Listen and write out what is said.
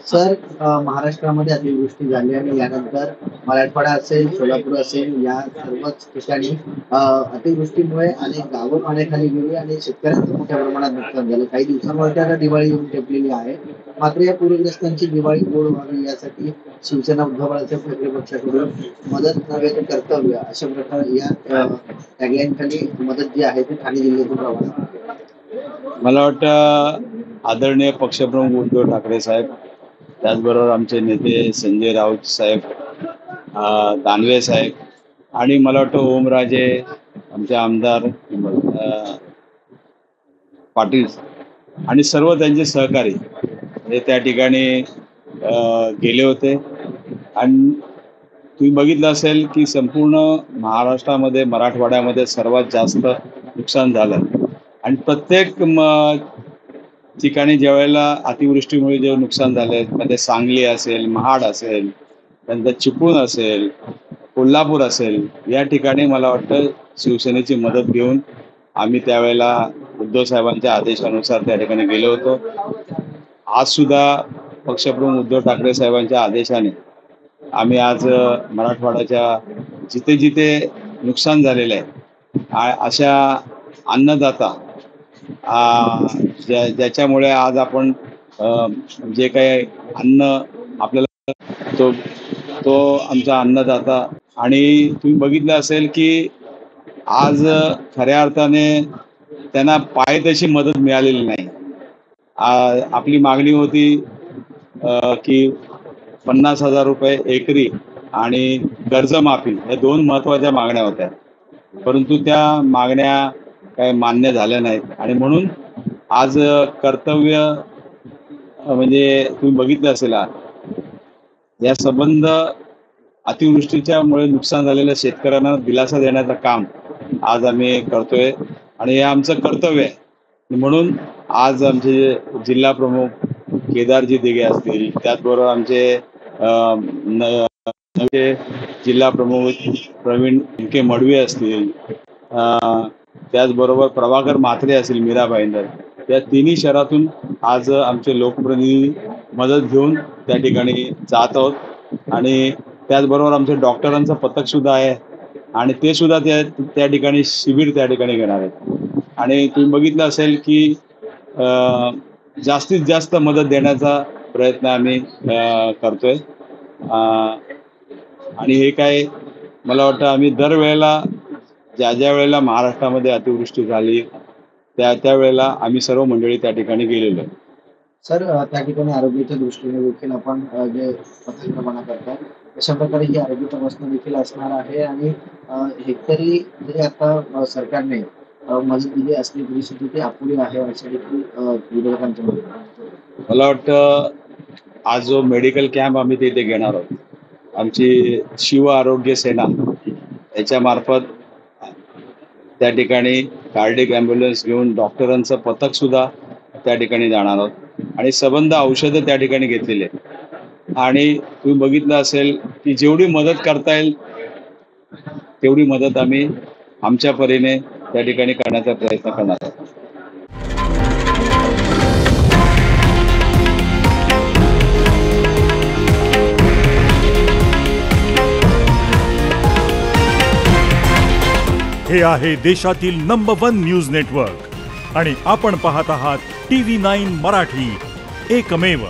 Sir, महाराष्ट्रामध्ये अतिवृष्टी झाली आणि यानंतर मराठवाडा असेल, सोलापूर असेल या सर्वच ठिकाणी अतिवृष्टीमुळे अनेक गावं पाण्याखाली गेली आणि शेतकऱ्यांचं मोठ्या प्रमाणात नुकसान झालं. काही दिवसांवरती आता दिवाळी येऊन ठेपलेली आहे. मात्र या पूरग्रस्तांची दिवाळी गोड व्हावी यासाठी शिवसेना उद्धव बाळासाहेब ठाकरे पक्षाकडून मदत नव्हे तर कर्तव्य अशा प्रकारे या टॅगलाईन खाली मदत जी आहे ती ठाणे जिल्ह्यातून रवाना. मला वाटतं आदरणीय पक्षप्रमुख उद्धव ठाकरे साहेब, त्याचबरोबर आमचे नेते संजय राऊत साहेब, दानवे साहेब आणि मला वाटतं ओमराजे, आमचे आमदार पाटील आणि सर्व त्यांचे सहकारी हे त्या ठिकाणी गेले होते. आणि तुम्ही बघितलं असेल की संपूर्ण महाराष्ट्रामध्ये, मराठवाड्यामध्ये सर्वात जास्त नुकसान झालं आणि प्रत्येक ठिकाणी ज्या वेळेला अतिवृष्टीमुळे जे नुकसान झाले म्हणजे सांगली असेल, महाड असेल, त्यानंतर चिपळूण असेल, कोल्हापूर असेल, या ठिकाणी मला वाटतं शिवसेनेची मदत घेऊन आम्ही त्यावेळेला उद्धव साहेबांच्या आदेशानुसार त्या ठिकाणी गेलो होतो. आज सुद्धा पक्षप्रमुख उद्धव ठाकरे साहेबांच्या आदेशाने आम्ही आज मराठवाड्याच्या जिथे जिथे नुकसान झालेलं आहे अशा अन्नदाता ज्याच्यामुळे आज आपण जे काही अन्न आपल्याला तो आमचा अन्नदाता. आणि तुम्ही बघितलं असेल की आज खऱ्या अर्थाने त्यांना पाहिजे तशी मदत मिळालेली नाही. आपली मागणी होती की 50,000 रुपये एकरी आणि कर्जमाफी या दोन महत्त्वाच्या मागण्या होत्या, परंतु त्या मागण्या काही मान्य झाल्या नाहीत. आणि म्हणून आज कर्तव्य म्हणजे तुम्ही बघितलं असेल या संबंध अतिवृष्टीच्या मुळे नुकसान झालेल्या शेतकऱ्यांना दिलासा देण्याचं काम आज आम्ही करतोय आणि हे आमचं कर्तव्य आहे. म्हणून आज आमचे जिल्हा प्रमुख केदारजी दिघे असतील, त्याचबरोबर आमचे जिल्हा प्रमुख प्रवीण के मडवी असतील, त्याचबरोबर प्रभाकर म्हात्रे असतील मीरा भाईंदर, या तिन्ही शहरातून आज आमचे लोकप्रतिनिधी मदत घेऊन त्या ठिकाणी जात आहोत. आणि त्याचबरोबर आमचे डॉक्टरांचं पथक सुद्धा आहे आणि ते सुद्धा त्या ठिकाणी शिबिर त्या ठिकाणी घेणार आहेत. आणि तुम्ही बघितलं असेल की जास्तीत जास्त मदत देण्याचा प्रयत्न आम्ही करतोय. आणि हे काय मला वाटतं आम्ही दरवेळेला ज्या वेळेला महाराष्ट्रामध्ये अतिवृष्टी झाली त्या वेळेला आम्ही सर्व मंडळी त्या ठिकाणी गेलेलो आहे. सर, त्या ठिकाणी आरोग्याच्या दृष्टीने देखील आपण जे पथक रवाना करतात अशा प्रकारे ही आरोग्य तपासणी देखील असणार आहे. आणि हेक्टरी जरी आता सरकारने मदत दिली असली तरी सुद्धा ती अपुरी आहे अशा देखील विरोधकांच्या मते. मला वाटतं आज जो मेडिकल कॅम्प आम्ही तिथे घेणार आहोत, आमची शिव आरोग्य सेना याच्या मार्फत त्या ठिकाणी कार्डिक ॲम्ब्युलन्स घेऊन डॉक्टरांचं पथक सुद्धा त्या ठिकाणी जाणार आहोत आणि संबंध औषधं त्या ठिकाणी घेतलेली आहेत. आणि तुम्ही बघितलं असेल की जेवढी मदत करता येईल तेवढी मदत आम्ही आमच्या परीने त्या ठिकाणी करण्याचा प्रयत्न करणार आहोत. हे आहे देशातील नंबर 1 न्यूज नेटवर्क आणि आपण पाहत आहात TV9 मराठी, एकमेव.